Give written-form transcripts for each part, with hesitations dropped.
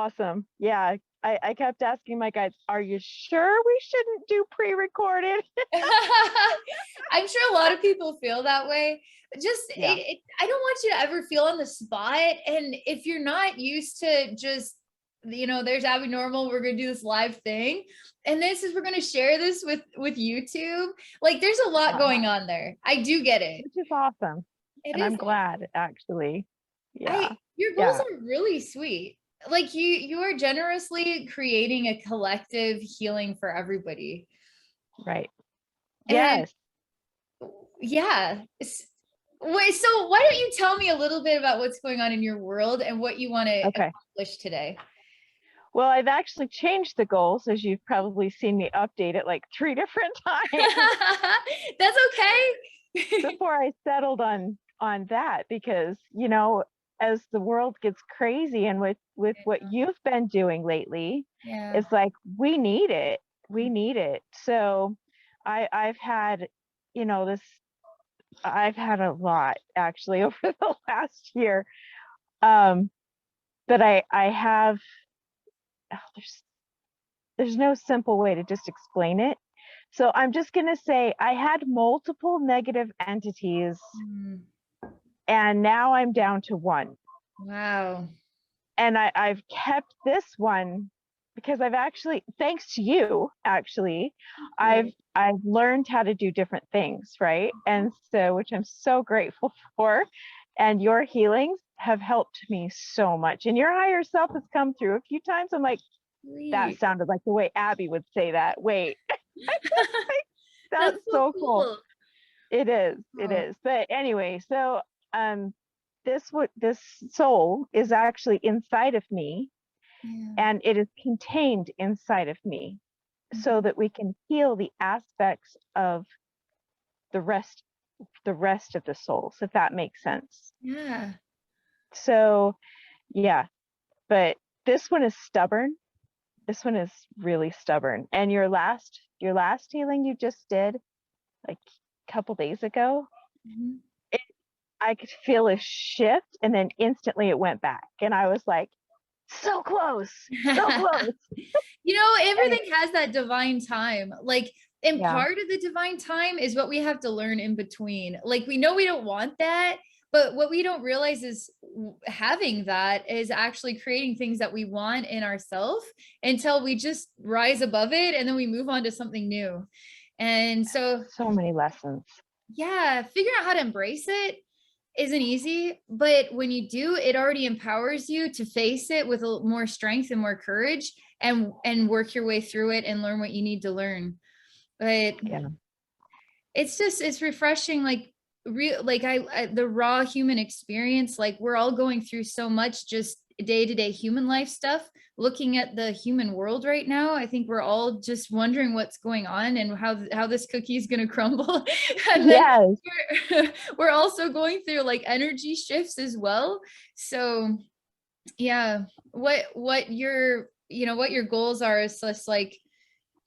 awesome. Yeah. I kept asking my guides, are you sure we shouldn't do pre-recorded? I'm sure a lot of people feel that way. Just, Yeah. I don't want you to ever feel on the spot. And if you're not used to just, there's Abby Normal, we're going to do this live thing. And we're going to share this with YouTube. Like there's a lot going on there. I do get it. Which is awesome. It And is. I'm glad, actually. Yeah. Your goals Yeah. are really sweet. Like you are generously creating a collective healing for everybody. Right. And Yes. yeah. Wait, so why don't you tell me a little bit about what's going on in your world and what you want to Okay. accomplish today? Well, I've actually changed the goals, as you've probably seen me update it like 3 different times That's okay. before I settled on that, because, as the world gets crazy and with what you've been doing lately, Yeah. it's like we need it. We need it. So I've had, this I've had a lot actually over the last year. But I have, oh, there's no simple way to just explain it. So I'm just going to say I had multiple negative entities, Mm, and now I'm down to one. wow. And I've kept this one because I've actually, thanks to you, actually, I've learned how to do different things, right? And so, which I'm so grateful for. And your healings have helped me so much. And your higher self has come through a few times. I'm like, that Sweet. sounded like the way Abby would say that. Wait, That's that's so so cool. cool. It is. It Oh, is. But anyway, so this soul is actually inside of me, yeah. and it is contained inside of me, so Mhm. that we can heal the aspects of the rest of the souls, if that makes sense. Yeah. So yeah, but this one is stubborn. This one is really stubborn. And your last healing you just did like a couple days ago, Mhm. it, I could feel a shift, and then instantly it went back, and I was like, so close, so close. And Everything has that divine time. Like, and yeah, part of the divine time is what we have to learn in between. Like, we know we don't want that, but what we don't realize is having that is actually creating things that we want in ourselves until we just rise above it and then we move on to something new. And so, so many lessons. yeah, figuring out how to embrace it isn't easy, but when you do, it already empowers you to face it with more strength and more courage and work your way through it and learn what you need to learn. But Yeah. it's refreshing, like real, like the raw human experience. Like we're all going through so much just day-to-day human life stuff. Looking at the human world right now, I think we're all just wondering what's going on and how this cookie is going to crumble. And then Yes. we're also going through like energy shifts as well. So yeah, what your goals are is just like,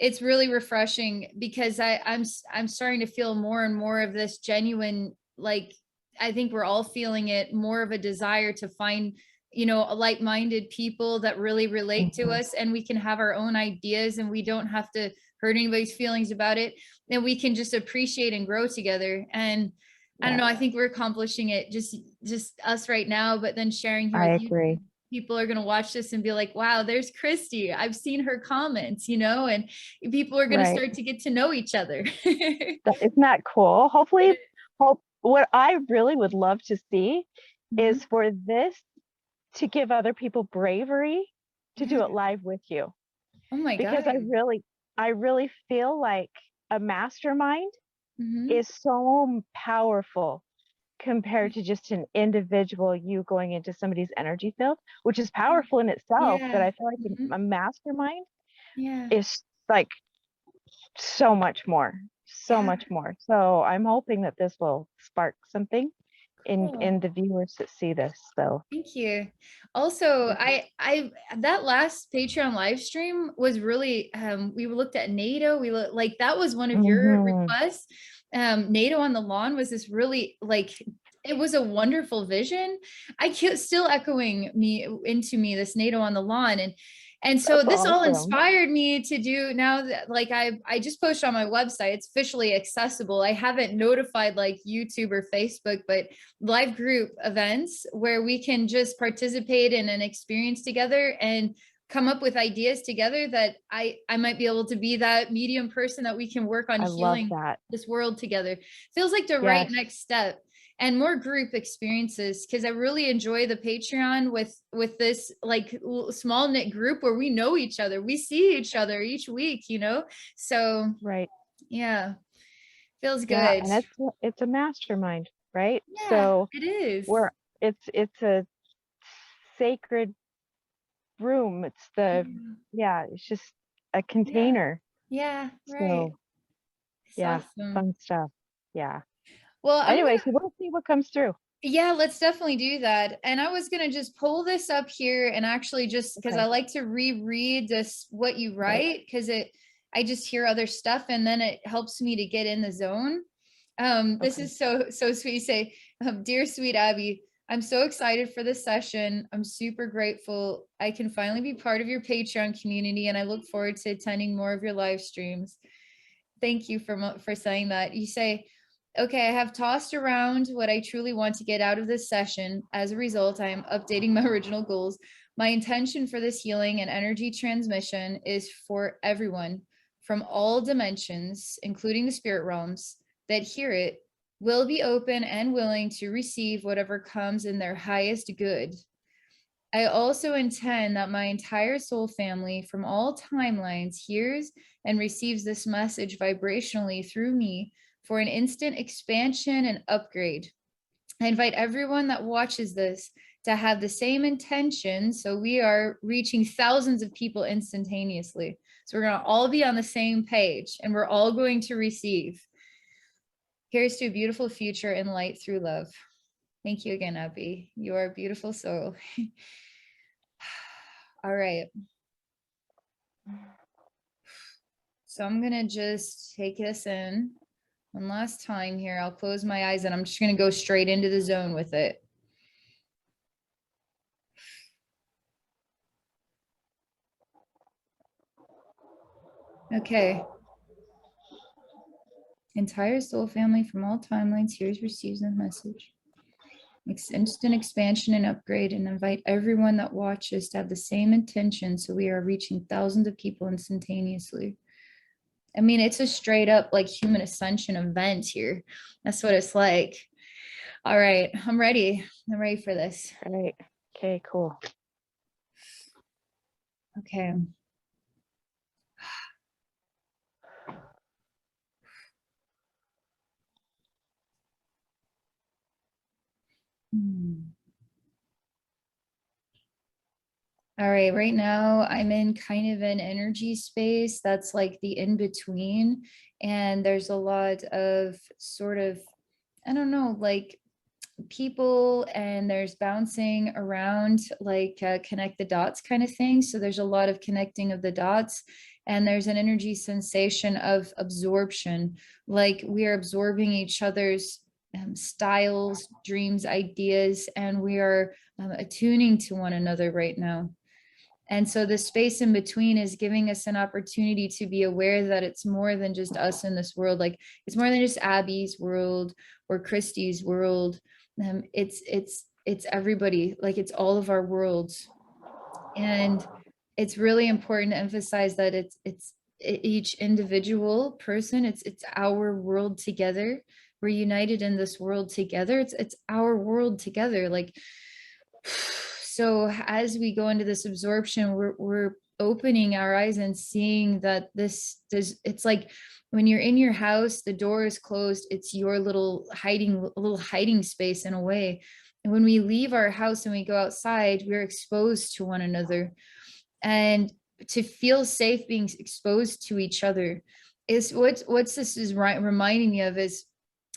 it's really refreshing because I'm starting to feel more and more of this genuine, like I think we're all feeling it, more of a desire to find like-minded people that really relate to Mhm. us, and we can have our own ideas and we don't have to hurt anybody's feelings about it, and we can just appreciate and grow together. And I don't Yeah, know, I think we're accomplishing it, just us right now, but then sharing here I with you, agree. people are going to watch this and be like, wow, there's Christy, I've seen her comments, and people are going to Right. start to get to know each other. Isn't that cool? Hopefully, It what I really would love to see is. is for this to give other people bravery to Yeah. do it live with you. Oh my Because God. I really feel like a mastermind Hmm. is so powerful compared to just an individual, you going into somebody's energy field, which is powerful in itself. But Yeah. I feel like Hmm. a mastermind Yeah. is like so much more, so Yeah. much more. So I'm hoping that this will spark something Cool. in the viewers that see this. So Thank you. Also, I that last Patreon live stream was really we looked at NATO. We looked like that was one of your mhm. requests. NATO on the lawn was this really like it was a wonderful vision. Still echoing me into me, this NATO on the lawn. And so That's this all awesome. inspired me to do now that, like, I just posted on my website, it's officially accessible. I haven't notified like YouTube or Facebook, but live group events where we can just participate in an experience together and come up with ideas together, that I might be able to be that medium person that we can work on I love healing that. this world together. Feels like the right Yes. next step. And more group experiences, because I really enjoy the Patreon with this like small knit group where we know each other, we see each other each week, you know. So Right. yeah, feels Yeah, good. and it's a mastermind, right? Yeah, So it is. we're it's a sacred room. It's the yeah, it's just a Yeah, container. yeah, right. So It's yeah, awesome. fun stuff. Yeah. Well, I'm Anyway, gonna, so we'll see what comes through. yeah, let's definitely do that. And I was gonna just pull this up here and actually just because I Okay. like to reread this what you Right. write, because I just hear other stuff and then it helps me to get in the zone. This Okay. is so sweet. You say, dear sweet Abby, I'm so excited for this session. I'm super grateful I can finally be part of your Patreon community, and I look forward to attending more of your live streams. Thank you for saying that. You say, okay, I have tossed around what I truly want to get out of this session. As a result, I am updating my original goals. My intention for this healing and energy transmission is for everyone from all dimensions, including the spirit realms, that hear it will be open and willing to receive whatever comes in their highest good. I also intend that my entire soul family from all timelines hears and receives this message vibrationally through me for an instant expansion and upgrade. I invite everyone that watches this to have the same intention. So we are reaching thousands of people instantaneously. So we're going to all be on the same page and we're all going to receive. Here's to a beautiful future in light through love. Thank you again, Abby. You are a beautiful soul. All right. So I'm gonna just take this in one last time here. I'll close my eyes and I'm just gonna go straight into the zone with it. Okay. Entire soul family from all timelines hears, receives the message. Instant expansion and upgrade, and invite everyone that watches to have the same intention. So we are reaching thousands of people instantaneously. I mean, it's a straight up like human ascension event here. That's what it's like. All right, I'm ready. I'm ready for this. All right. Okay, cool. Okay. All right, right now I'm in kind of an energy space that's like the in between. And there's a lot of sort of, I don't know, like people, and there's bouncing around like connect the dots kind of thing. So there's a lot of connecting of the dots. And there's an energy sensation of absorption, like we are absorbing each other's styles, dreams, ideas, and we are attuning to one another right now. And so the space in between is giving us an opportunity to be aware that it's more than just us in this world. Like it's more than just Abby's world or Christy's world. It's everybody. Like it's all of our worlds. And it's really important to emphasize that it's each individual person. It's our world together. We're united in this world together. It's our world together. Like so as we go into this absorption, we're opening our eyes and seeing that this does, it's like when you're in your house, the door is closed, it's your little hiding space in a way. And when we leave our house and we go outside, we're exposed to one another. And to feel safe being exposed to each other is what's this is reminding me of is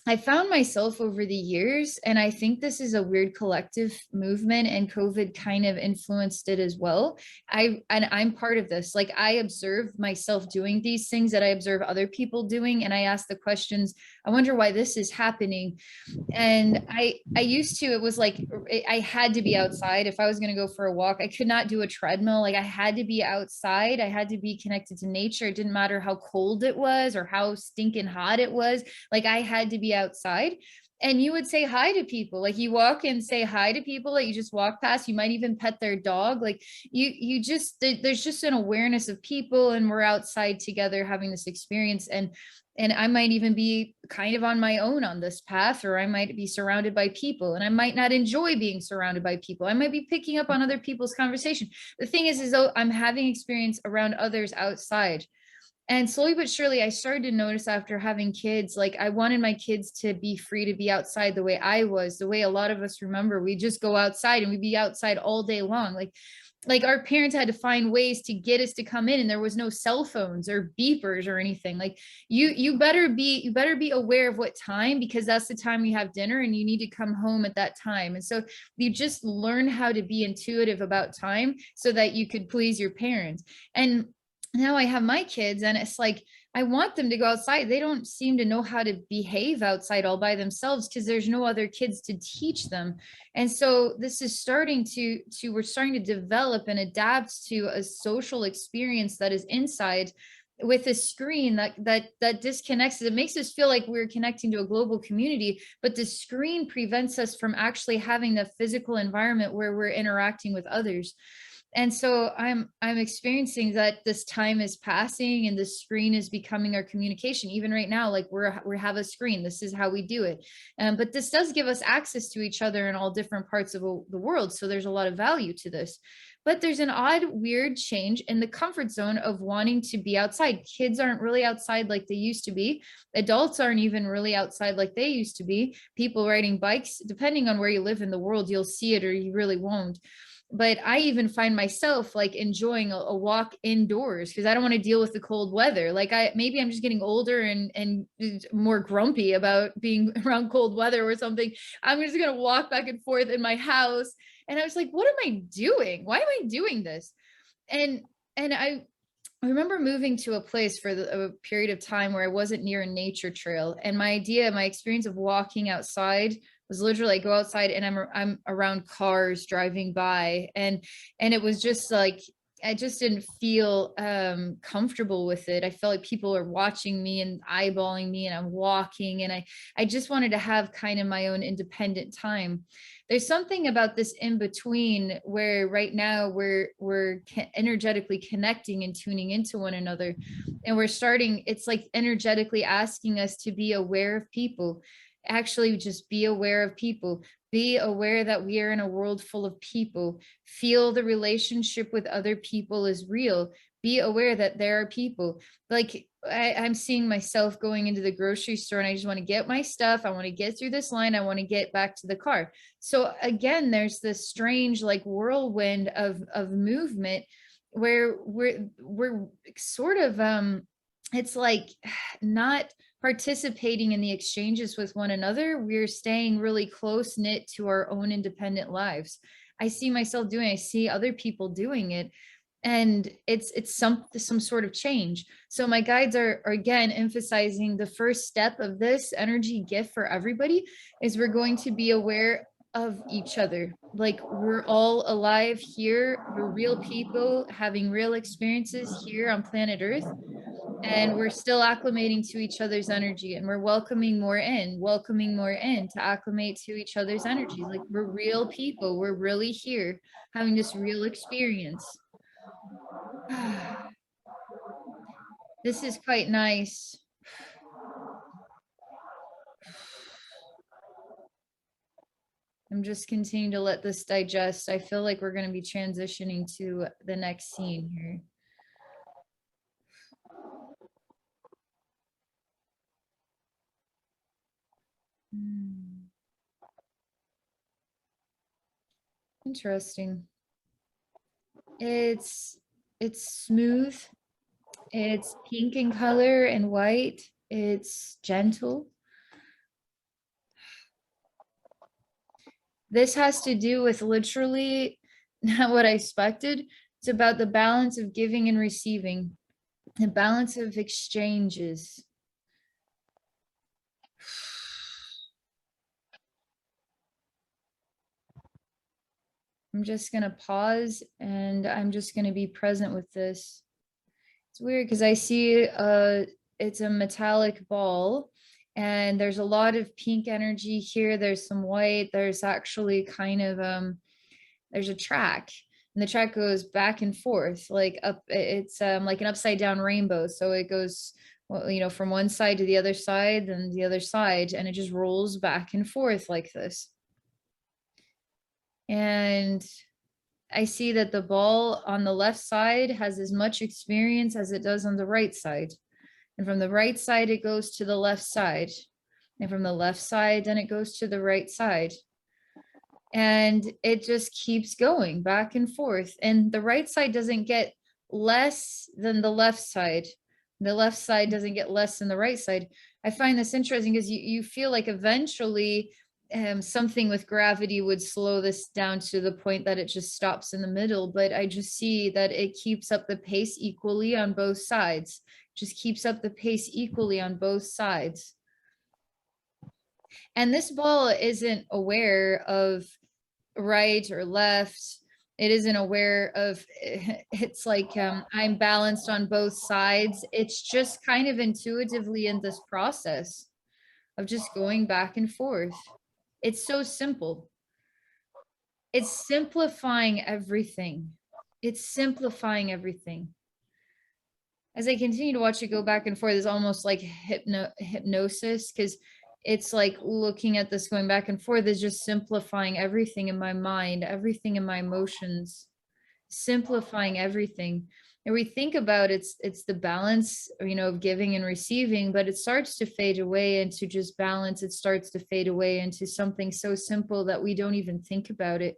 I found myself over the years, and I think this is a weird collective movement, and COVID kind of influenced it as well. I'm part of this. Like, I observe myself doing these things that I observe other people doing, and I ask the questions, I wonder why this is happening. And I used to, it was like I had to be outside if I was going to go for a walk. I could not do a treadmill. Like, I had to be outside. I had to be connected to nature. It didn't matter how cold it was or how stinking hot it was. Like, I had to be outside. And you would say hi to people. Like, you walk and say hi to people that you just walk past. You might even pet their dog. Like, you just, there's just an awareness of people, and we're outside together having this experience. And I might even be kind of on my own on this path, or I might be surrounded by people, and I might not enjoy being surrounded by people. I might be picking up on other people's conversation. The thing is though, I'm having experience around others outside. And slowly but surely, I started to notice after having kids, like, I wanted my kids to be free to be outside the way I was, the way a lot of us remember. We just go outside and we'd be outside all day long. Like our parents had to find ways to get us to come in, and there was no cell phones or beepers or anything. Like, you better be aware of what time, because that's the time you have dinner and you need to come home at that time. And so you just learn how to be intuitive about time so that you could please your parents. And now I have my kids, and it's like, I want them to go outside. They don't seem to know how to behave outside all by themselves because there's no other kids to teach them. And so this is starting to we're starting to develop and adapt to a social experience that is inside with a screen that disconnects. It makes us feel like we're connecting to a global community, but the screen prevents us from actually having the physical environment where we're interacting with others. And so I'm experiencing that this time is passing and the screen is becoming our communication. Even right now, like, we have a screen. This is how we do it. But this does give us access to each other in all different parts of the world. So there's a lot of value to this. But there's an odd, weird change in the comfort zone of wanting to be outside. Kids aren't really outside like they used to be. Adults aren't even really outside like they used to be. People riding bikes, depending on where you live in the world, you'll see it or you really won't. But I even find myself like enjoying a walk indoors because I don't want to deal with the cold weather. Like, maybe I'm just getting older and more grumpy about being around cold weather or something. I'm just going to walk back and forth in my house. And I was like, what am I doing? Why am I doing this? And I remember moving to a place for a period of time where I wasn't near a nature trail. And my experience of walking outside was literally, I go outside and I'm around cars driving by, and it was just like, I just didn't feel comfortable with it. I felt like people are watching me and eyeballing me, and I'm walking, and I just wanted to have kind of my own independent time. There's something about this in between where right now we're energetically connecting and tuning into one another, and we're starting, it's like energetically asking us to be aware of people. Actually, just be aware of people. Be aware that we are in a world full of people. Feel the relationship with other people is real. Be aware that there are people. Like, I'm seeing myself going into the grocery store and I just want to get my stuff. I want to get through this line. I want to get back to the car. So again, there's this strange like whirlwind of movement where we're sort of it's like not participating in the exchanges with one another. We're staying really close knit to our own independent lives. I see myself doing, I see other people doing it, and it's some sort of change. So my guides are again emphasizing the first step of this energy gift for everybody is we're going to be aware of each other. Like, we're all alive here. We're real people having real experiences here on planet Earth, and we're still acclimating to each other's energy, and we're welcoming more in to acclimate to each other's energy. Like, we're real people, we're really here having this real experience. This is quite nice. I'm just continuing to let this digest. I feel like we're going to be transitioning to the next scene here. Interesting. It's smooth. It's pink in color and white. It's gentle. This has to do with literally not what I expected. It's about the balance of giving and receiving, the balance of exchanges. I'm just going to pause and I'm just going to be present with this. It's weird because I see it's a metallic ball and there's a lot of pink energy here. There's some white. There's actually kind of there's a track and the track goes back and forth like up. It's like an upside down rainbow. So it goes, well, you know, from one side to the other side and the other side, and it just rolls back and forth like this. And I see that the ball on the left side has as much experience as it does on the right side. And from the right side, it goes to the left side. And from the left side, then it goes to the right side. And it just keeps going back and forth. And the right side doesn't get less than the left side. The left side doesn't get less than the right side. I find this interesting because you feel like eventually something with gravity would slow this down to the point that it just stops in the middle. But I just see that it keeps up the pace equally on both sides, just keeps up the pace equally on both sides. And this ball isn't aware of right or left. It isn't aware of, it's like I'm balanced on both sides. It's just kind of intuitively in this process of just going back and forth. It's so simple. It's simplifying everything. It's simplifying everything. As I continue to watch it go back and forth, it's almost like hypnosis, because it's like looking at this going back and forth is just simplifying everything in my mind, everything in my emotions, simplifying everything. And we think about it's the balance, you know, of giving and receiving, but it starts to fade away into just balance. It starts to fade away into something so simple that we don't even think about it.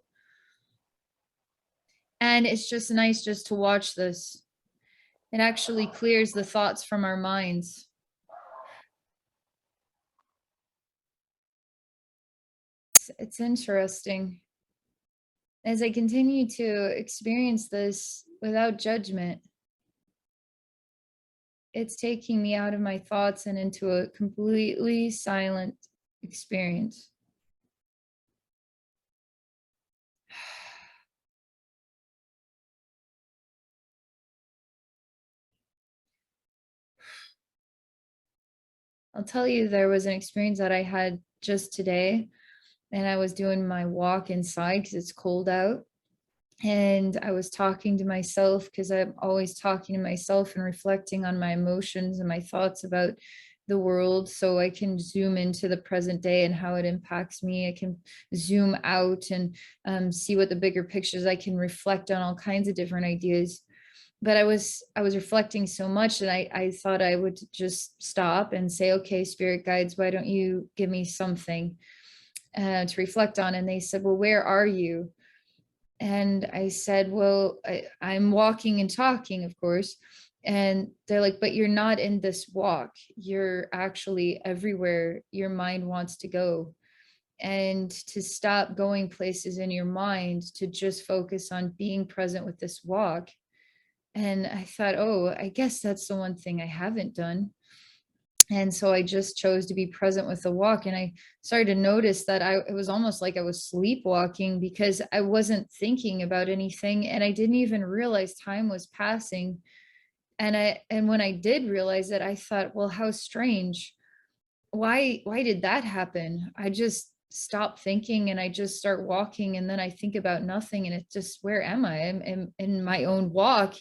And it's just nice just to watch this. It actually clears the thoughts from our minds. It's interesting. As I continue to experience this without judgment, it's taking me out of my thoughts and into a completely silent experience. I'll tell you, there was an experience that I had just today, and I was doing my walk inside because it's cold out. And I was talking to myself because I'm always talking to myself and reflecting on my emotions and my thoughts about the world, so I can zoom into the present day and how it impacts me. I can zoom out and see what the bigger pictures. I can reflect on all kinds of different ideas. But I was reflecting so much that I thought I would just stop and say, okay, spirit guides, why don't you give me something to reflect on? And they said, well, where are you? And I said, well, I'm walking and talking, of course. And they're like, but you're not in this walk. You're actually everywhere your mind wants to go. And to stop going places in your mind, to just focus on being present with this walk. And I thought, oh, I guess that's the one thing I haven't done. And so I just chose to be present with the walk. And I started to notice that it was almost like I was sleepwalking because I wasn't thinking about anything. And I didn't even realize time was passing. And when I did realize it, I thought, well, how strange. Why did that happen? I just stop thinking and I just start walking, and then I think about nothing, and it's just, where am I? I'm in my own walk.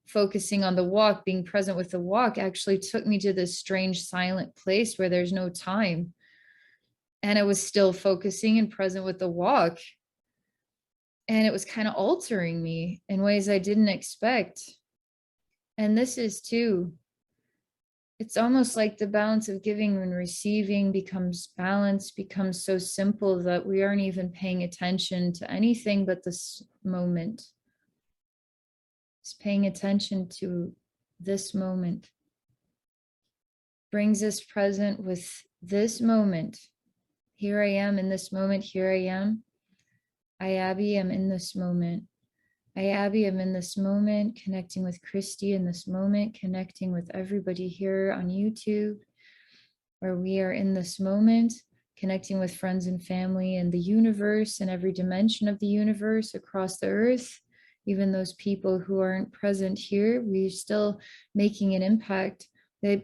Focusing on the walk, being present with the walk actually took me to this strange silent place where there's no time. And I was still focusing and present with the walk. And it was kind of altering me in ways I didn't expect. And this is too. It's almost like the balance of giving and receiving becomes balanced, becomes so simple that we aren't even paying attention to anything but this moment. Just paying attention to this moment brings us present with this moment. Here I am in this moment. Here I am. I, Abby, am in this moment. I, Abby, am in this moment, connecting with Christy in this moment, connecting with everybody here on YouTube, where we are in this moment, connecting with friends and family and the universe and every dimension of the universe across the earth. Even those people who aren't present here, we're still making an impact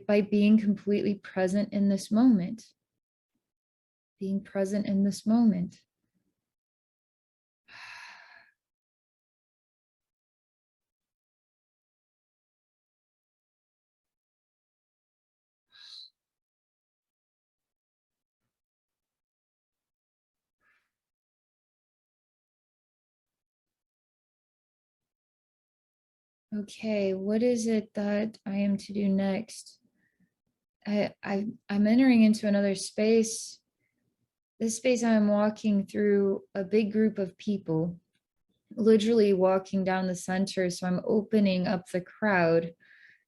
by being completely present in this moment. Being present in this moment. Okay, what is it that I am to do next? I'm entering into another space. This space, I'm walking through a big group of people, literally walking down the center. So I'm opening up the crowd,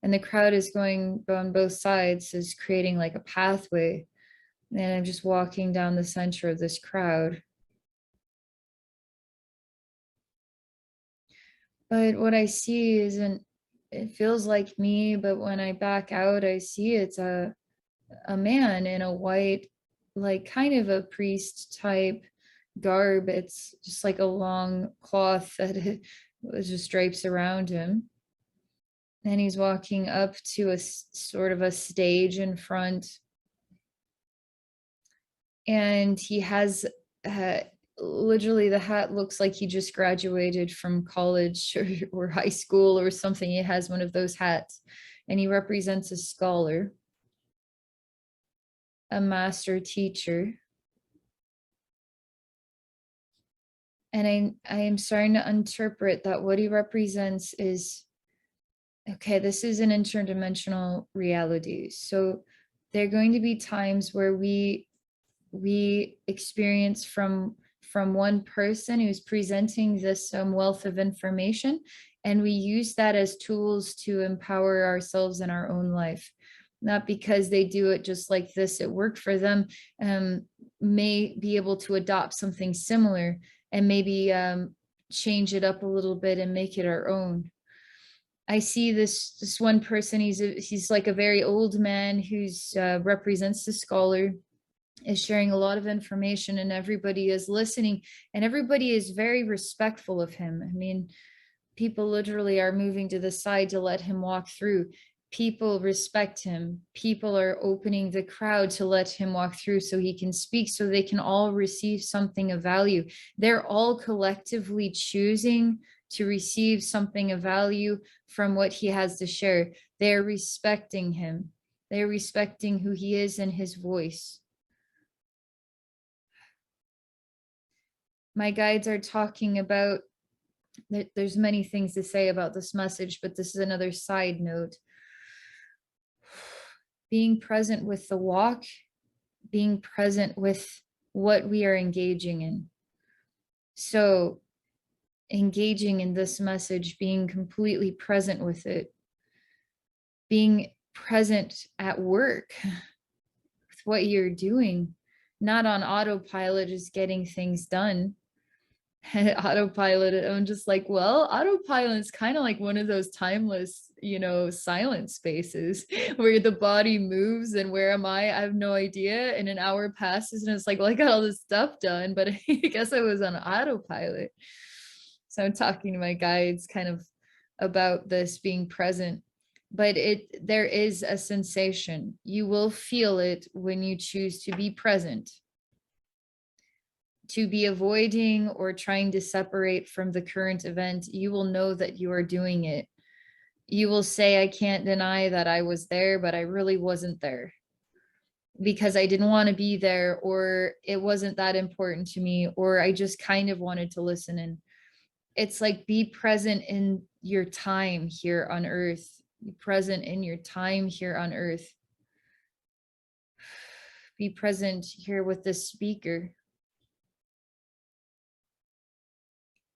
and the crowd is going on both sides, is creating like a pathway. And I'm just walking down the center of this crowd. But what I see isn't, it feels like me, but when I back out, I see it's a man in a white, like kind of a priest type garb. It's just like a long cloth that it just drapes around him. And he's walking up to a sort of a stage in front. And he has literally the hat looks like he just graduated from college or high school or something. He has one of those hats, and he represents a scholar, a master teacher. And I am starting to interpret that what he represents is, okay, this is an interdimensional reality. So there are going to be times where we experience from one person who's presenting this wealth of information, and we use that as tools to empower ourselves in our own life, not because they do it just like this, it worked for them. May be able to adopt something similar and maybe change it up a little bit and make it our own. I see this one person, he's like a very old man who's represents the scholar, is sharing a lot of information, and everybody is listening, and everybody is very respectful of him. I mean, people literally are moving to the side to let him walk through. People respect him. People are opening the crowd to let him walk through so he can speak, so they can all receive something of value. They're all collectively choosing to receive something of value from what he has to share. They're respecting him. They're respecting who he is and his voice. My guides are talking about, there's many things to say about this message, but this is another side note. Being present with the walk, being present with what we are engaging in. So engaging in this message, being completely present with it, being present at work with what you're doing, not on autopilot, just getting things done. Autopilot, I'm just like, well, autopilot is kind of like one of those timeless, silent spaces where the body moves, and where am I have no idea, and an hour passes and it's like, well, I got all this stuff done, but I guess I was on autopilot. So I'm talking to my guides kind of about this being present, but there is a sensation. You will feel it when you choose to be present. To be avoiding or trying to separate from the current event, you will know that you are doing it. You will say, I can't deny that I was there, but I really wasn't there because I didn't want to be there, or it wasn't that important to me, or I just kind of wanted to listen in. It's like, be present in your time here on earth. Be present in your time here on earth. Be present here with this speaker.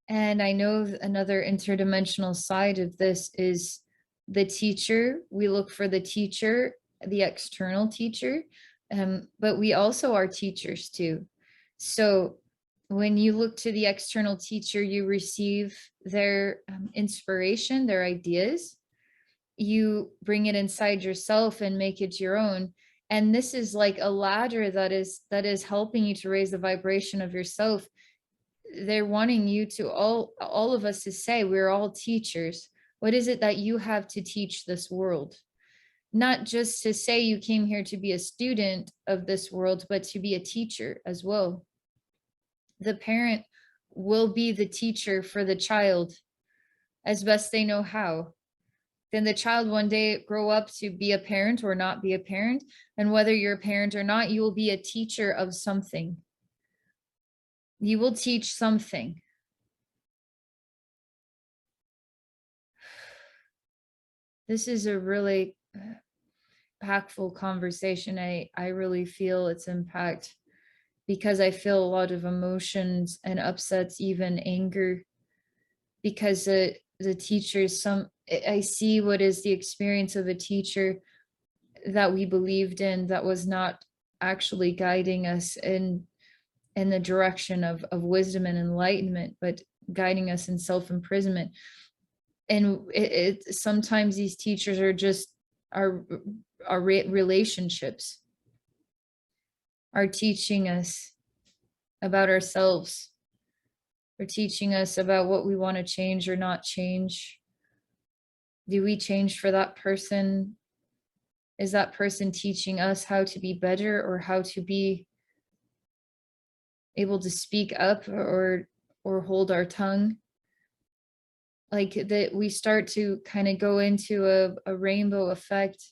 And I know another interdimensional side of this is the teacher. We look for the teacher, the external teacher, but we also are teachers too. So When you look to the external teacher, you receive their inspiration, their ideas. You bring it inside yourself and make it your own. And this is like a ladder that is helping you to raise the vibration of yourself. They're wanting you to all of us to say we're all teachers. What is it that you have to teach this world? Not just to say you came here to be a student of this world, but to be a teacher as well. The parent will be the teacher for the child as best they know how. Then the child one day grow up to be a parent or not be a parent. And whether you're a parent or not, you will be a teacher of something. You will teach something. This is a really impactful conversation. I really feel its impact because I feel a lot of emotions and upsets, even anger, because the teachers, I see what is the experience of a teacher that we believed in that was not actually guiding us in the direction of wisdom and enlightenment, but guiding us in self-imprisonment. And sometimes these teachers are just our relationships, are teaching us about ourselves, or teaching us about what we want to change or not change. Do we change for that person? Is that person teaching us how to be better or how to be able to speak up or hold our tongue? Like that we start to kind of go into a rainbow effect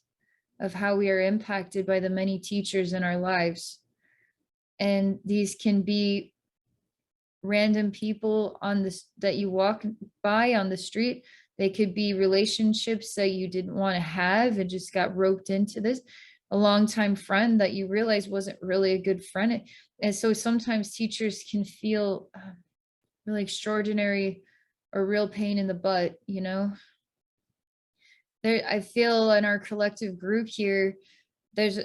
of how we are impacted by the many teachers in our lives. And these can be random people on this that you walk by on the street. They could be relationships that you didn't want to have and just got roped into this. A longtime friend that you realize wasn't really a good friend. And so sometimes teachers can feel really extraordinary or real pain in the butt, you know? There, I feel in our collective group here, there's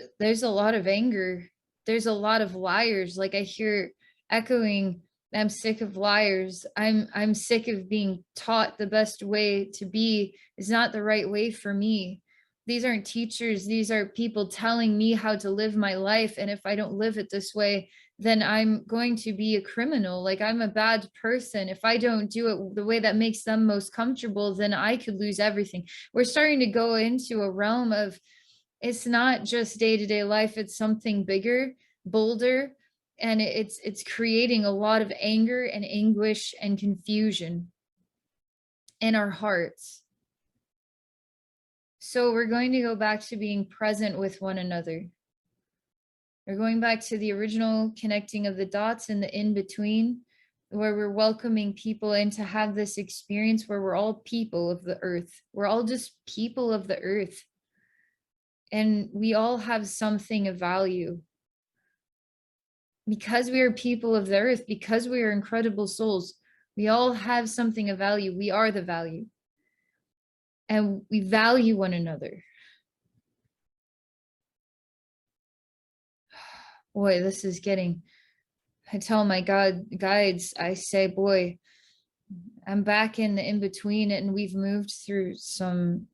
a lot of anger. There's a lot of liars. Like I hear echoing, I'm sick of liars. I'm sick of being taught the best way to be is not the right way for me. These aren't teachers. These are people telling me how to live my life. And if I don't live it this way, then I'm going to be a criminal. Like I'm a bad person. If I don't do it the way that makes them most comfortable, then I could lose everything. We're starting to go into a realm of it's not just day-to-day life, it's something bigger, bolder, and it's creating a lot of anger and anguish and confusion in our hearts. So we're going to go back to being present with one another. We're going back to the original connecting of the dots and the in-between, where we're welcoming people in to have this experience where we're all people of the earth. We're all just people of the earth. And we all have something of value. Because we are people of the earth, because we are incredible souls, we all have something of value. We are the value. And we value one another. Boy, this is getting, I tell my guides, I say, boy, I'm back in the in-between and we've moved through some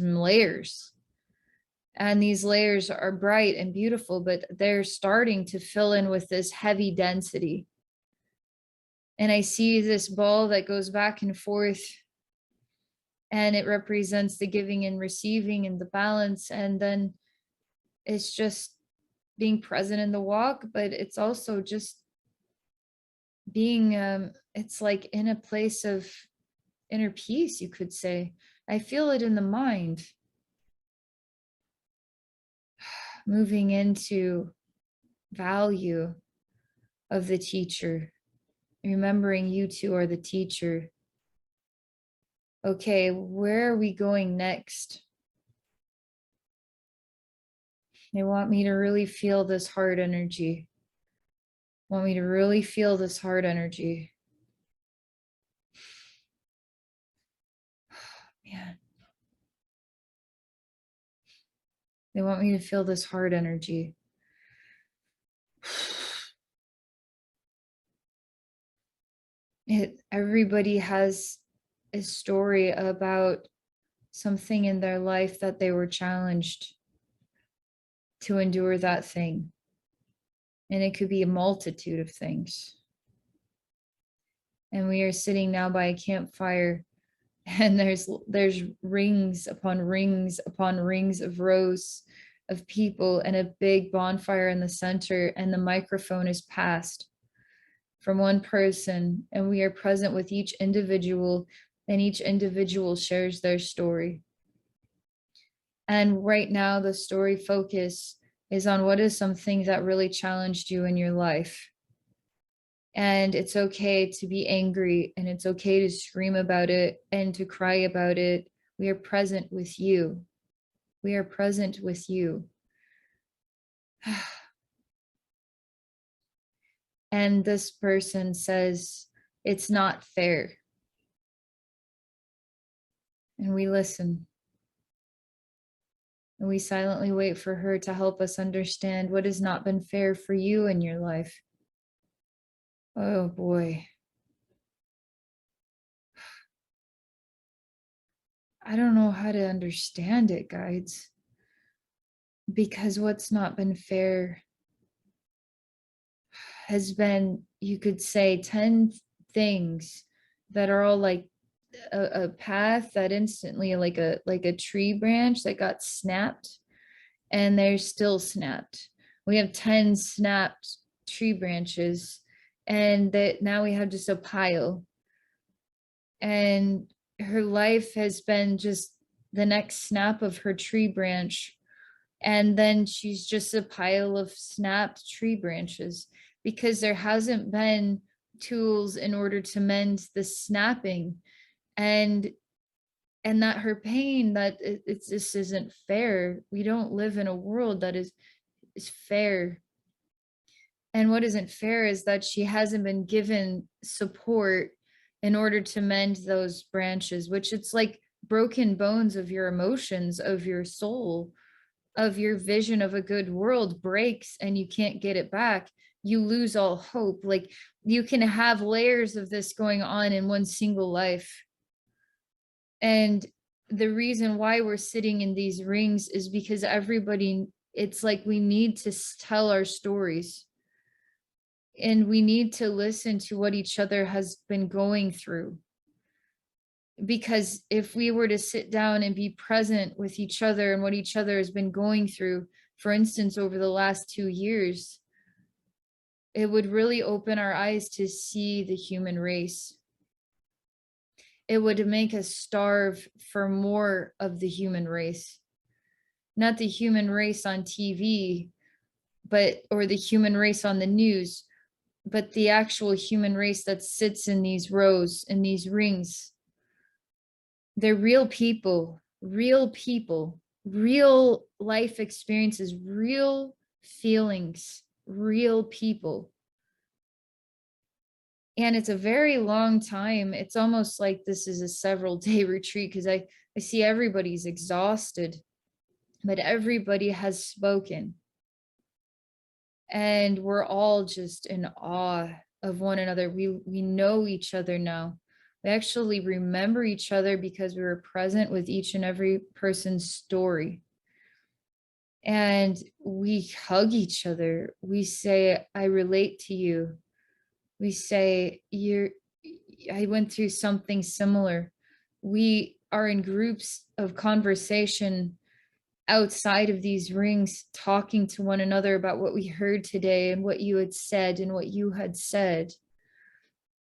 layers. And these layers are bright and beautiful, but they're starting to fill in with this heavy density. And I see this ball that goes back and forth, and it represents the giving and receiving and the balance. And then it's just being present in the walk, but it's also just being, it's like in a place of inner peace, you could say. I feel it in the mind. Moving into value of the teacher, remembering you two are the teacher. Okay, where are we going next? They want me to really feel this heart energy. Want me to really feel this heart energy. Man. They want me to feel this heart energy. Everybody has a story about something in their life that they were challenged to endure that thing. And it could be a multitude of things. And we are sitting now by a campfire, and there's rings upon rings upon rings of rows of people and a big bonfire in the center, and the microphone is passed from one person, and we are present with each individual, and each individual shares their story. And right now the story focus is on what is something that really challenged you in your life. And it's okay to be angry, and it's okay to scream about it and to cry about it. We are present with you. We are present with you. And this person says, it's not fair. And we listen. And we silently wait for her to help us understand what has not been fair for you in your life. Oh boy. I don't know how to understand it, guides. Because what's not been fair has been, you could say, 10 things that are all like a path that instantly, like a tree branch that got snapped, and they're still snapped. We have 10 snapped tree branches, and that now we have just a pile. And her life has been just the next snap of her tree branch, and then she's just a pile of snapped tree branches, because there hasn't been tools in order to mend the snapping. And that her pain, that it's this isn't fair. We don't live in a world that is fair. And what isn't fair is that she hasn't been given support in order to mend those branches, which it's like broken bones of your emotions, of your soul, of your vision of a good world breaks, and you can't get it back. You lose all hope. Like, you can have layers of this going on in one single life. And the reason why we're sitting in these rings is because everybody, it's like we need to tell our stories, and we need to listen to what each other has been going through. Because if we were to sit down and be present with each other and what each other has been going through, for instance, over the last 2 years, it would really open our eyes to see the human race. It would make us starve for more of the human race. Not the human race on TV, or the human race on the news, but the actual human race that sits in these rows, in these rings. They're real people, real life experiences, real feelings, real people. And it's a very long time. It's almost like this is a several day retreat, because I see everybody's exhausted, but everybody has spoken. And we're all just in awe of one another. We know each other now. We actually remember each other because we were present with each and every person's story. And we hug each other. We say, I relate to you. We say, I went through something similar. We are in groups of conversation outside of these rings, talking to one another about what we heard today and what you had said and what you had said.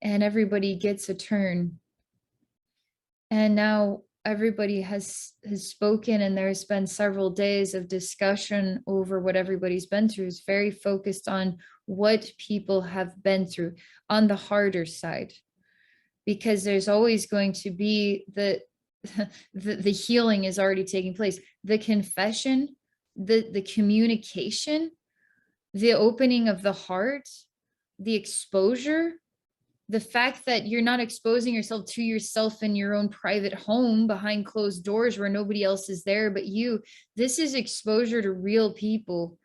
And everybody gets a turn. And now everybody has spoken, and there's been several days of discussion over what everybody's been through. It's very focused on what people have been through on the harder side, because there's always going to be the healing is already taking place. The confession, the communication, the opening of the heart, the exposure, the fact that you're not exposing yourself to yourself in your own private home behind closed doors where nobody else is there but you. This is exposure to real people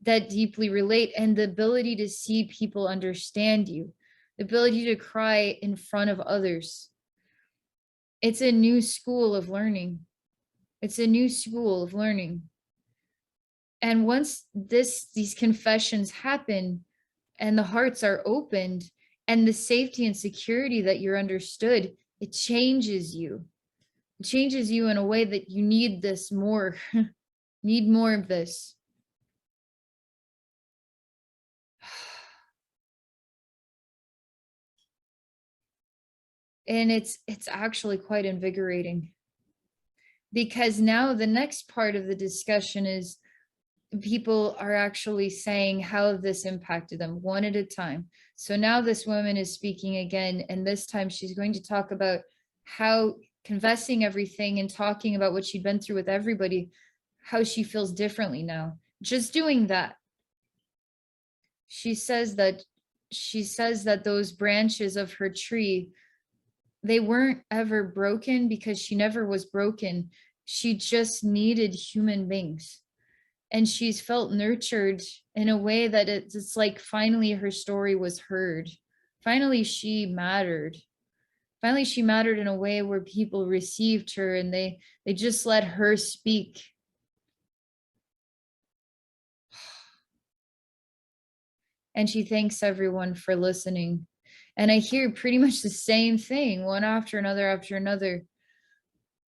that deeply relate, and the ability to see people understand you. the ability to cry in front of others. It's a new school of learning. It's a new school of learning. And once these confessions happen and the hearts are opened and the safety and security that you're understood, it changes you. It changes you in a way that you need this more, need more of this. And it's actually quite invigorating, because now the next part of the discussion is people are actually saying how this impacted them one at a time. So now this woman is speaking again, and this time she's going to talk about how confessing everything and talking about what she'd been through with everybody, how she feels differently now. Just doing that. She says that those branches of her tree, they weren't ever broken because she never was broken. She just needed human beings. And she's felt nurtured in a way that it's like finally her story was heard. Finally, she mattered. Finally, she mattered in a way where people received her and they just let her speak. And she thanks everyone for listening. And I hear pretty much the same thing, one after another after another.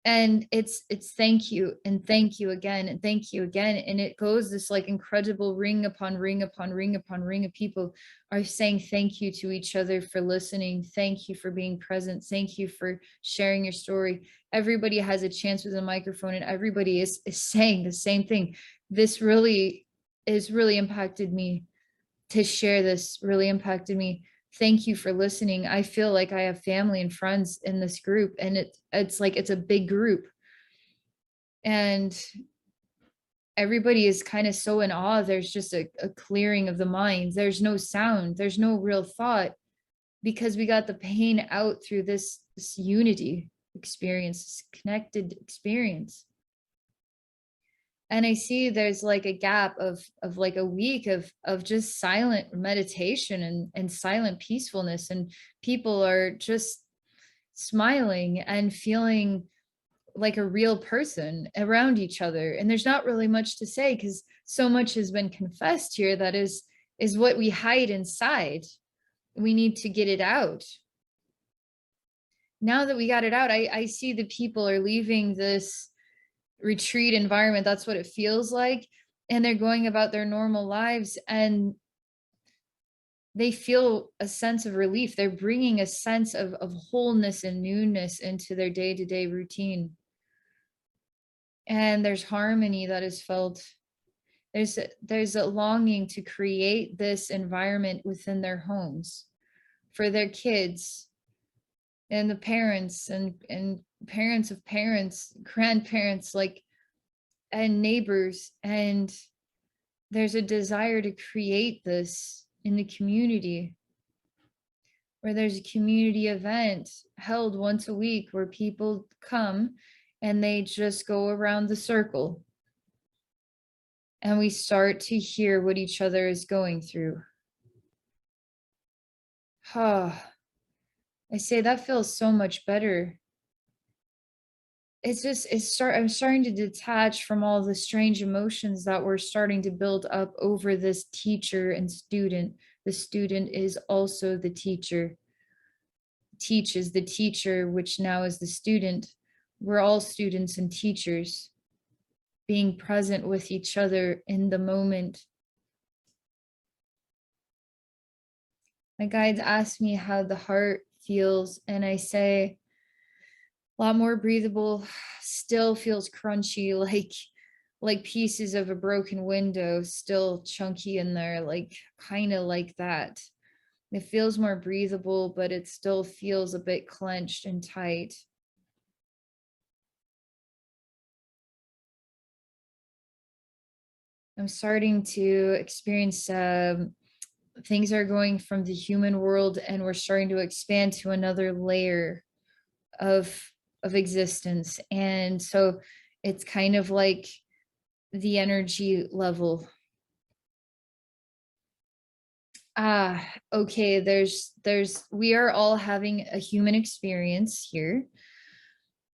And it's thank you and thank you again and thank you again. And it goes this like incredible ring upon ring upon ring upon ring of people are saying thank you to each other for listening. Thank you for being present. Thank you for sharing your story. Everybody has a chance with a microphone and everybody is saying the same thing. This really has really impacted me. To share this really impacted me. Thank you for listening. I feel like I have family and friends in this group, and it's like it's a big group. And everybody is kind of so in awe. There's just a clearing of the mind. There's no sound. There's no real thought, because we got the pain out through this unity experience, this connected experience. And I see there's like a gap of like a week of just silent meditation and silent peacefulness, and people are just smiling and feeling like a real person around each other. And there's not really much to say because so much has been confessed here that is what we hide inside. We need to get it out. Now that we got it out, I see the people are leaving this retreat environment. That's what it feels like. And they're going about their normal lives and they feel a sense of relief. They're bringing a sense of wholeness and newness into their day-to-day routine. And there's harmony that is felt. There's a longing to create this environment within their homes for their kids and the parents and parents of parents, grandparents, like, and neighbors. And there's a desire to create this in the community, where there's a community event held once a week where people come and they just go around the circle and we start to hear what each other is going through. I say that feels so much better. I'm starting to detach from all the strange emotions that were starting to build up over this teacher and student. The student is also the teacher, teaches the teacher, which now is the student. We're all students and teachers, being present with each other in the moment. My guides ask me how the heart feels, and I say, a lot more breathable, still feels crunchy, like pieces of a broken window, still chunky in there, like kind of like that. It feels more breathable, but it still feels a bit clenched and tight. I'm starting to experience things are going from the human world and we're starting to expand to another layer of existence. And so it's kind of like the energy level. Okay, we are all having a human experience here.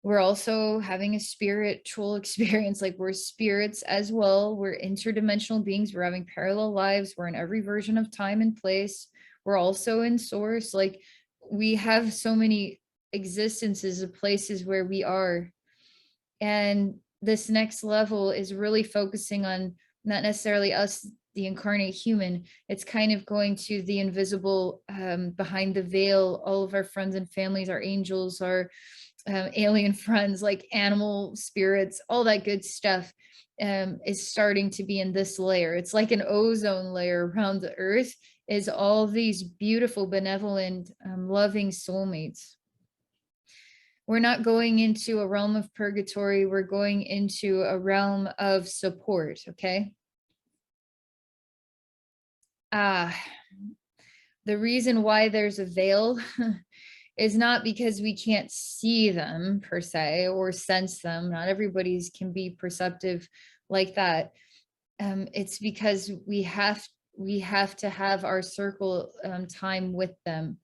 We're also having a spiritual experience, like we're spirits as well. We're interdimensional beings. We're having parallel lives. We're in every version of time and place. We're also in source. Like we have so many existences of places where we are. And this next level is really focusing on not necessarily us, the incarnate human. It's kind of going to the invisible, behind the veil, all of our friends and families, our angels, our alien friends, like animal spirits, all that good stuff, is starting to be in this layer. It's like an ozone layer around the earth, is all these beautiful, benevolent, loving soulmates. We're not going into a realm of purgatory. We're going into a realm of support. Okay. Ah, the reason why there's a veil is not because we can't see them per se or sense them. Not everybody's can be perceptive like that. It's because we have to have our circle time with them.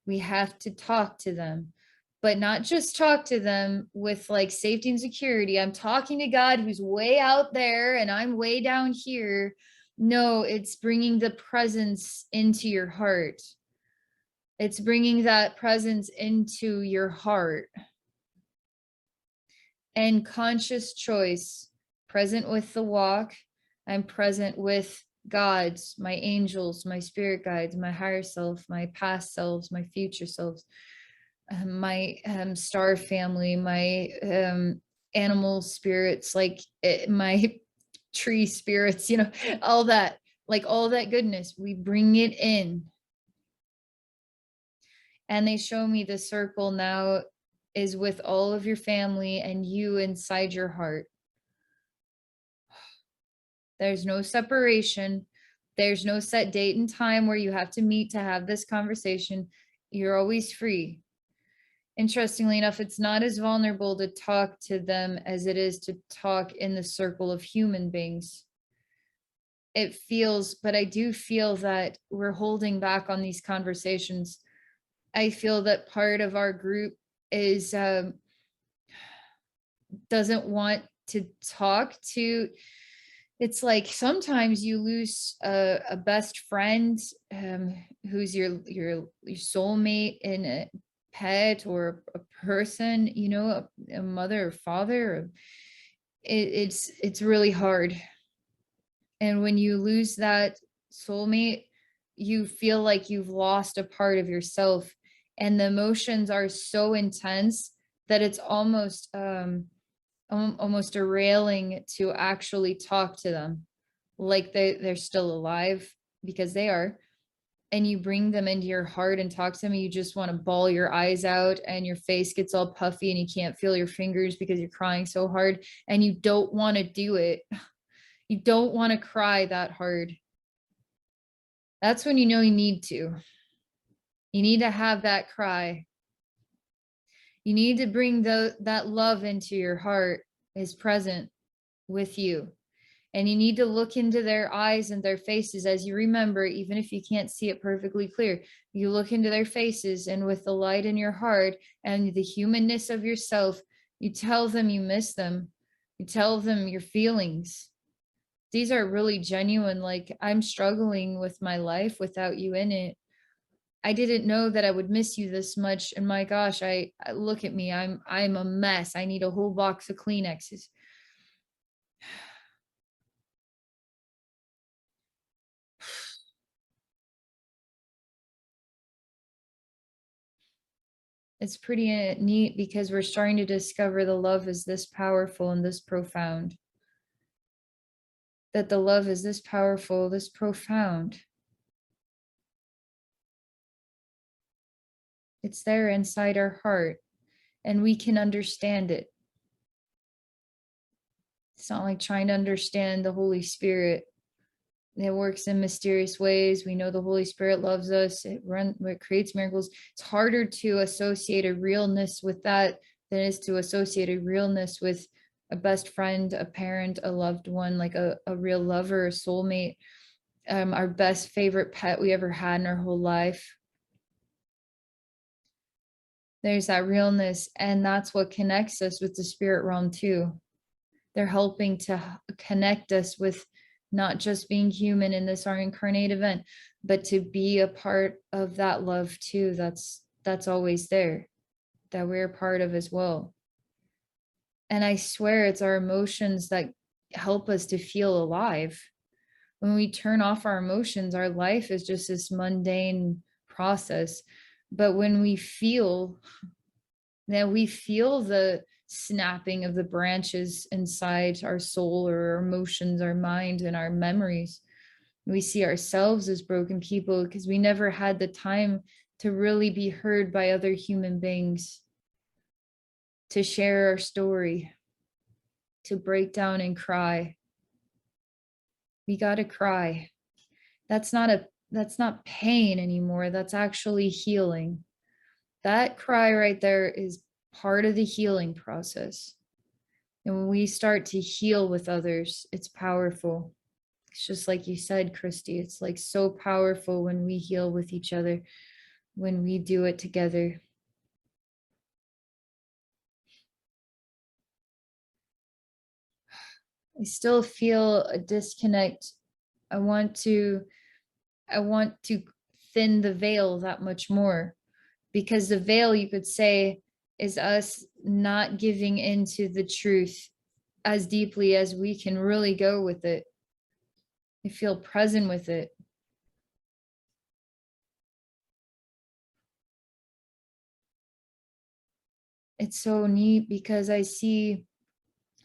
We have to talk to them, but not just talk to them with like safety and security. I'm talking to God who's way out there and I'm way down here. No, it's bringing the presence into your heart. It's bringing that presence into your heart. And conscious choice, present with the walk. I'm present with God's, my angels, my spirit guides, my higher self, my past selves, my future selves, my star family, my animal spirits, like my tree spirits, all that, like all that goodness. We bring it in. And they show me the circle now is with all of your family and you inside your heart. There's no separation. There's no set date and time where you have to meet to have this conversation. You're always free. Interestingly enough, it's not as vulnerable to talk to them as it is to talk in the circle of human beings. It feels, but I do feel that we're holding back on these conversations. I feel that part of our group is doesn't want to talk to. It's like sometimes you lose a best friend, who's your soulmate in a pet or a person, a mother or father. It's really hard. And when you lose that soulmate, you feel like you've lost a part of yourself, and the emotions are so intense that it's almost almost derailing to actually talk to them like they're still alive, because they are. And you bring them into your heart and talk to them, and you just want to bawl your eyes out and your face gets all puffy and you can't feel your fingers because you're crying so hard, and you don't want to do it. You don't want to cry that hard. That's when you know you need to. You need to have that cry. You need to bring that love into your heart is present with you. And you need to look into their eyes and their faces as you remember, even if you can't see it perfectly clear. You look into their faces, and with the light in your heart and the humanness of yourself, you tell them you miss them. You tell them your feelings. These are really genuine. Like, I'm struggling with my life without you in it. I didn't know that I would miss you this much. And my gosh, I look at me. I'm a mess. I need a whole box of Kleenexes. It's pretty neat because we're starting to discover the love is this powerful and this profound. That the love is this powerful, this profound. It's there inside our heart, and we can understand it. It's not like trying to understand the Holy Spirit. It works in mysterious ways. We know the Holy Spirit loves us. It creates miracles. It's harder to associate a realness with that than it is to associate a realness with a best friend, a parent, a loved one, like a real lover, a soulmate. our best favorite pet we ever had in our whole life. There's that realness, and that's what connects us with the spirit realm too. They're helping to connect us with not just being human in this our incarnate event, but to be a part of that love too. That's always there, that we're part of as well. And I swear it's our emotions that help us to feel alive. When we turn off our emotions, our life is just this mundane process. But when we feel that, we feel the snapping of the branches inside our soul or our emotions, our mind, and our memories. We see ourselves as broken people because we never had the time to really be heard by other human beings, to share our story, to break down and cry. We got to cry. That's not pain anymore. That's actually healing. That cry right there is part of the healing process. And when we start to heal with others, it's powerful. It's just like you said, Christy, it's like so powerful when we heal with each other, when we do it together. I still feel a disconnect. I want to thin the veil that much more, because the veil, you could say, is us not giving into the truth as deeply as we can really go with it. I feel present with it. It's so neat because I see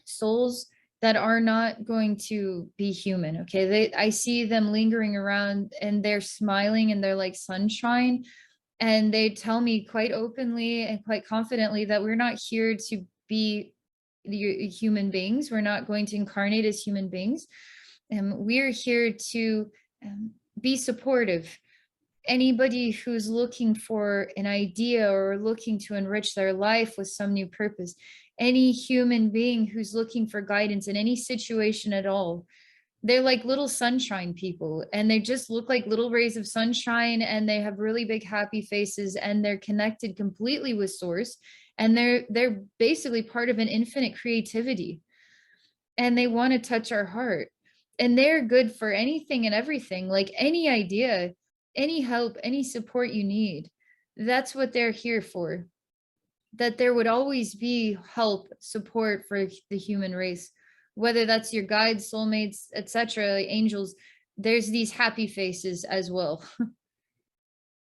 souls that are not going to be human. Okay. I see them lingering around and they're smiling and they're like sunshine. And they tell me quite openly and quite confidently that we're not here to be the human beings. We're not going to incarnate as human beings. And we're here to be supportive. Anybody who's looking for an idea or looking to enrich their life with some new purpose, any human being who's looking for guidance in any situation at all, they're like little sunshine people, and they just look like little rays of sunshine, and they have really big happy faces, and they're connected completely with source, and they're basically part of an infinite creativity, and they want to touch our heart, and they're good for anything and everything, like any idea, any help, any support you need. That's what they're here for. That there would always be help, support for the human race, whether that's your guides, soulmates, etc., like angels. There's these happy faces as well.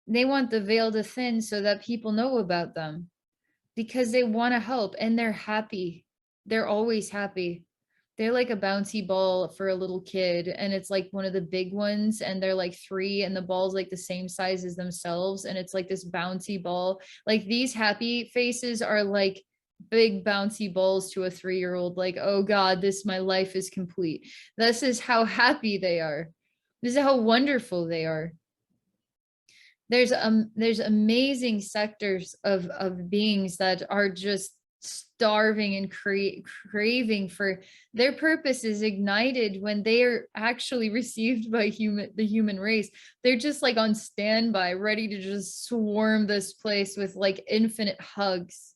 They want the veil to thin so that people know about them, because they want to help, and they're happy. They're always happy. They're like a bouncy ball for a little kid, and it's like one of the big ones, and they're like 3, and the ball's like the same size as themselves, and it's like this bouncy ball. Like these happy faces are like big bouncy balls to a 3-year-old, like, oh God, my life is complete. This is how happy they are. This is how wonderful they are. There's amazing sectors of beings that are just starving and craving for their purpose is ignited when they are actually received by the human race. They're just like on standby, ready to just swarm this place with like infinite hugs,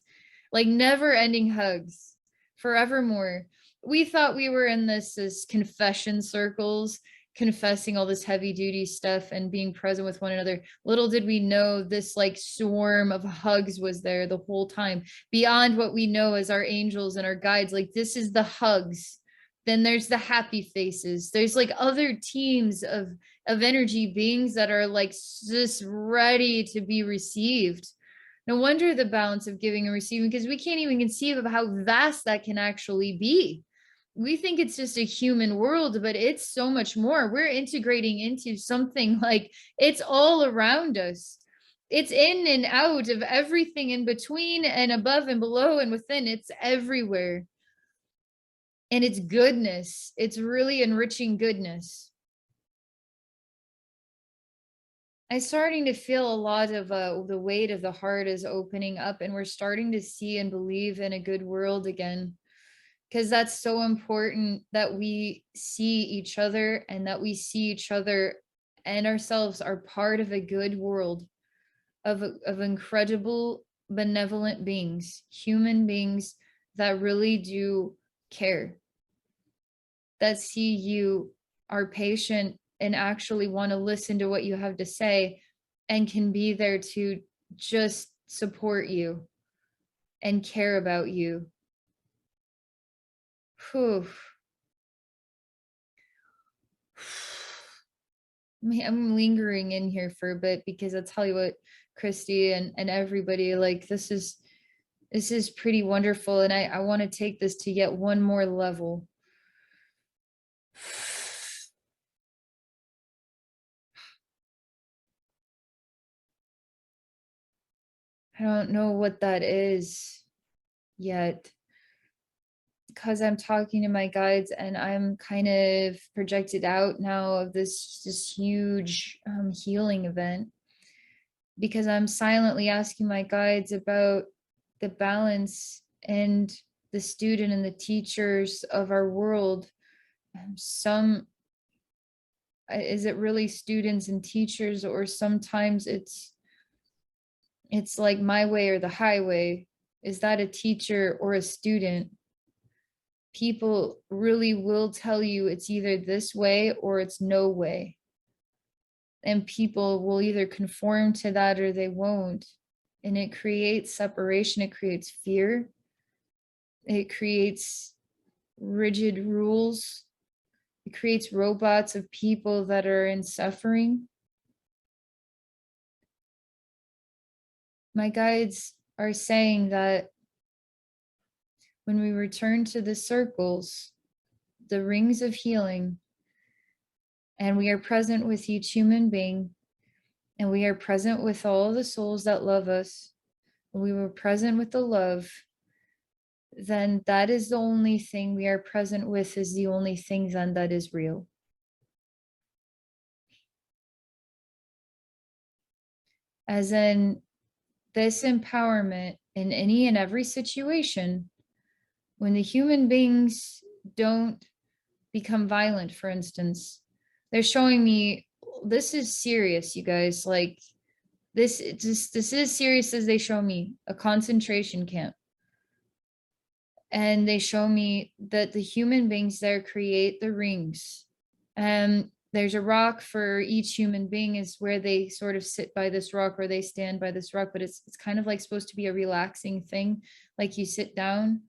like never ending hugs forevermore. We thought we were in this confession circles, confessing all this heavy duty stuff and being present with one another. Little did we know this like swarm of hugs was there the whole time, beyond what we know as our angels and our guides. Like this is the hugs. Then there's the happy faces. There's like other teams of energy beings that are like just ready to be received. No wonder the balance of giving and receiving, because we can't even conceive of how vast that can actually be. We think it's just a human world, but it's so much more. We're integrating into something like it's all around us. It's in and out of everything in between and above and below and within. It's everywhere. And it's goodness. It's really enriching goodness. I'm starting to feel a lot of the weight of the heart is opening up, and we're starting to see and believe in a good world again. because that's so important that we see each other, and that we see each other and ourselves are part of a good world of incredible benevolent beings, human beings that really do care, that see you, are patient, and actually want to listen to what you have to say, and can be there to just support you and care about you. Whew. I'm lingering in here for a bit because I'll tell you what, Christy and everybody, like this is pretty wonderful. And I want to take this to yet one more level. I don't know what that is yet, because I'm talking to my guides and I'm kind of projected out now of this huge healing event, because I'm silently asking my guides about the balance and the student and the teachers of our world. Some is it really students and teachers, or sometimes it's like my way or the highway? Is that a teacher or a student? People really will tell you it's either this way or it's no way. And people will either conform to that or they won't. And it creates separation, it creates fear, it creates rigid rules, it creates robots of people that are in suffering. My guides are saying that when we return to the circles, the rings of healing, and we are present with each human being, and we are present with all the souls that love us, and we were present with the love, then that is the only thing we are present with, is the only thing then that is real. As in, this empowerment in any and every situation, when the human beings don't become violent, for instance, they're showing me this is serious, you guys. Like this is serious, as they show me a concentration camp. And they show me that the human beings there create the rings. And there's a rock for each human being, is where they sort of sit by this rock or they stand by this rock, but it's kind of like supposed to be a relaxing thing, like you sit down.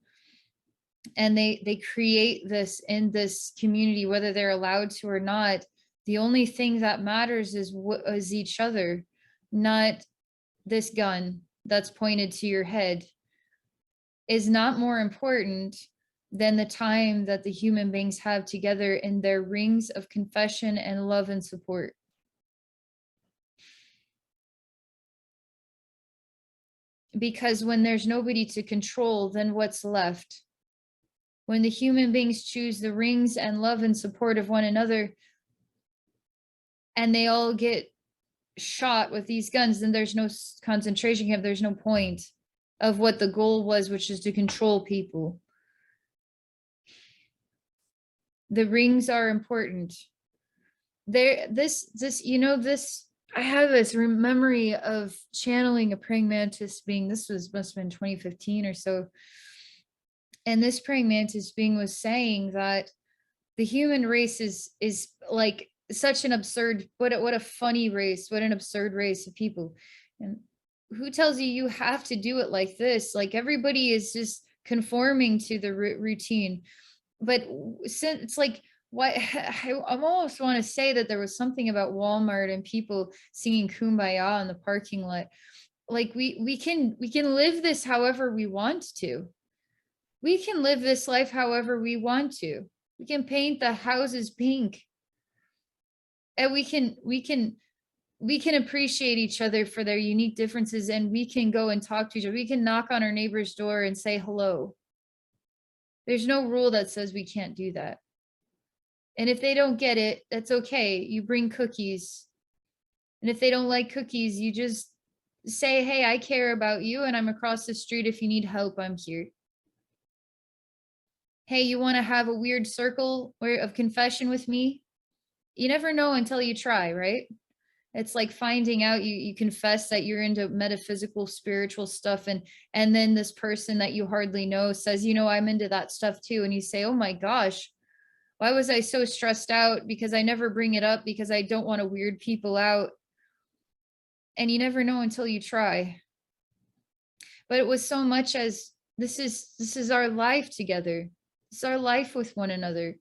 And they create this in this community, whether they're allowed to or not. The only thing that matters is each other, not this gun that's pointed to your head is not more important than the time that the human beings have together in their rings of confession and love and support. Because when there's nobody to control, then what's left? When the human beings choose the rings and love and support of one another, and they all get shot with these guns, then there's no concentration camp. There's no point of what the goal was, which is to control people. The rings are important. This, I have this memory of channeling a praying mantis being. This must have been 2015 or so. And this praying mantis being was saying that the human race is like such an absurd, what a funny race, what an absurd race of people. And who tells you have to do it like this? Like everybody is just conforming to the routine. But since it's like, what I almost want to say that there was something about Walmart and people singing Kumbaya in the parking lot. Like we can live this however we want to. We can live this life however we want to. We can paint the houses pink. And we can appreciate each other for their unique differences, and we can go and talk to each other. We can knock on our neighbor's door and say hello. There's no rule that says we can't do that. And if they don't get it, that's okay. You bring cookies. And if they don't like cookies, you just say, hey, I care about you and I'm across the street. If you need help, I'm here. Hey, you want to have a weird circle of confession with me? You never know until you try, right? It's like finding out you confess that you're into metaphysical spiritual stuff, and then this person that you hardly know says, you know, I'm into that stuff too, and you say, oh my gosh, why was I so stressed out? Because I never bring it up because I don't want to weird people out. And you never know until you try. But it was so much as this is our life together. It's our life with one another.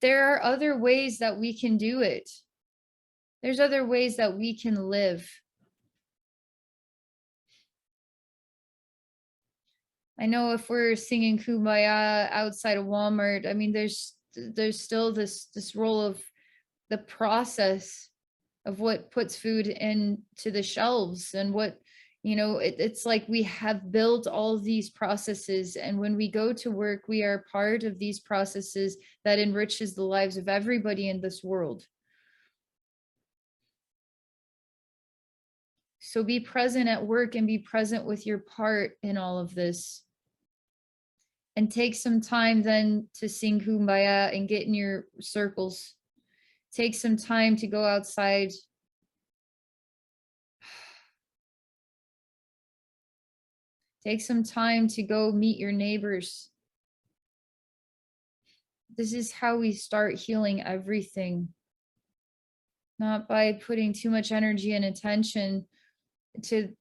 There are other ways that we can do it. There's other ways that we can live. I know if we're singing Kumbaya outside of Walmart, I mean, there's still this role of the process of what puts food into the shelves, and what, you know, it's like we have built all these processes, and when we go to work, we are part of these processes that enriches the lives of everybody in this world. So be present at work and be present with your part in all of this. And take some time then to sing Kumbaya and get in your circles. Take some time to go outside. Take some time to go meet your neighbors. This is how we start healing everything. Not by putting too much energy and attention to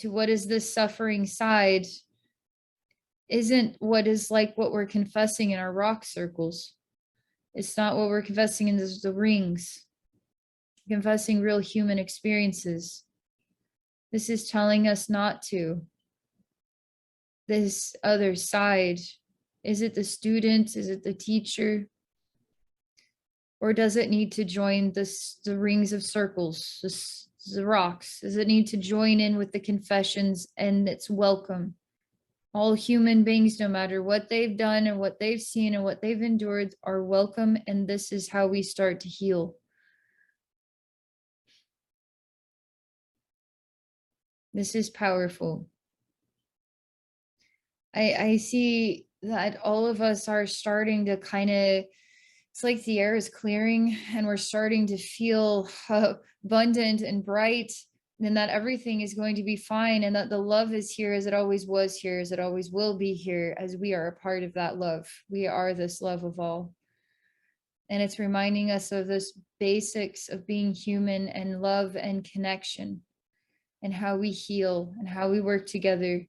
what is this suffering side, isn't what is like what we're confessing in our rock circles. It's not what we're confessing in the rings. Confessing real human experiences. This is telling us not to. This other side, is it the student? Is it the teacher? Or does it need to join the rings of circles, the rocks? Does it need to join in with the confessions? And it's welcome. All human beings, no matter what they've done and what they've seen and what they've endured, are welcome. And this is how we start to heal. This is powerful. I see that all of us are starting to kind of, it's like the air is clearing and we're starting to feel abundant and bright, and that everything is going to be fine, and that the love is here as it always was here, as it always will be here, as we are a part of that love. We are this love of all. And it's reminding us of this basics of being human and love and connection, and how we heal and how we work together.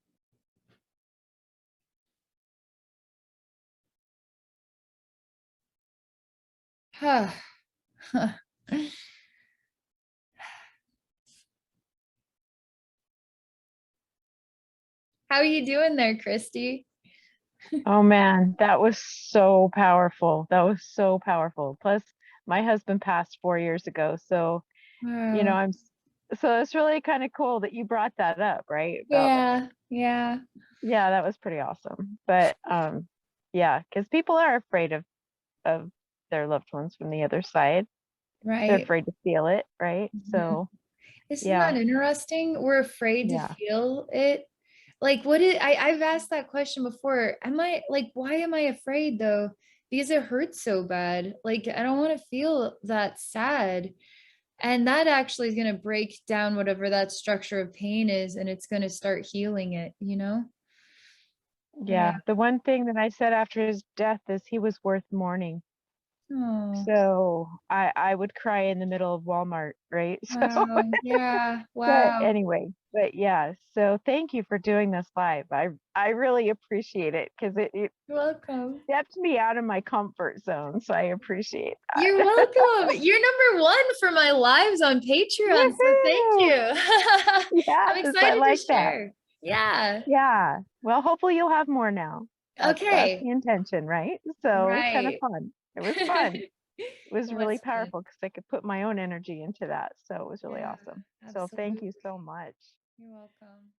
How are you doing there, Christy? Oh man, that was so powerful. That was so powerful. Plus, my husband passed 4 years ago, so Wow. so it's really kind of cool that you brought that up, right? About, Yeah, yeah, yeah, that was pretty awesome. But yeah, because people are afraid of their loved ones from the other side. They're right. afraid to feel it, right? Mhm. So Isn't yeah, that interesting? We're afraid to yeah, feel it. Like, I've asked that question before. Am I like, why am I afraid though? Because it hurts so bad. Like, I don't want to feel that sad. And that actually is going to break down whatever that structure of pain is, and it's going to start healing it, you know? Yeah. yeah. The one thing that I said after his death is he was worth mourning. Oh, So I would cry in the middle of Walmart, right? So wow. Yeah. but Wow. anyway, but yeah, so thank you for doing this live. I really appreciate it because it You're welcome. stepped me out of my comfort zone. So I appreciate You're that. welcome. You're number one for my lives on Patreon. So thank Woohoo! you. I'm Yes, I excited to like that. share. Yeah. Yeah. Well, hopefully you'll have more now. That's Okay. the intention, right? So it was kind of Right. fun. It was fun. It was It really was fun. powerful because I could put my own energy into that. So it was really Yeah, awesome. So thank you absolutely. so much. You're welcome.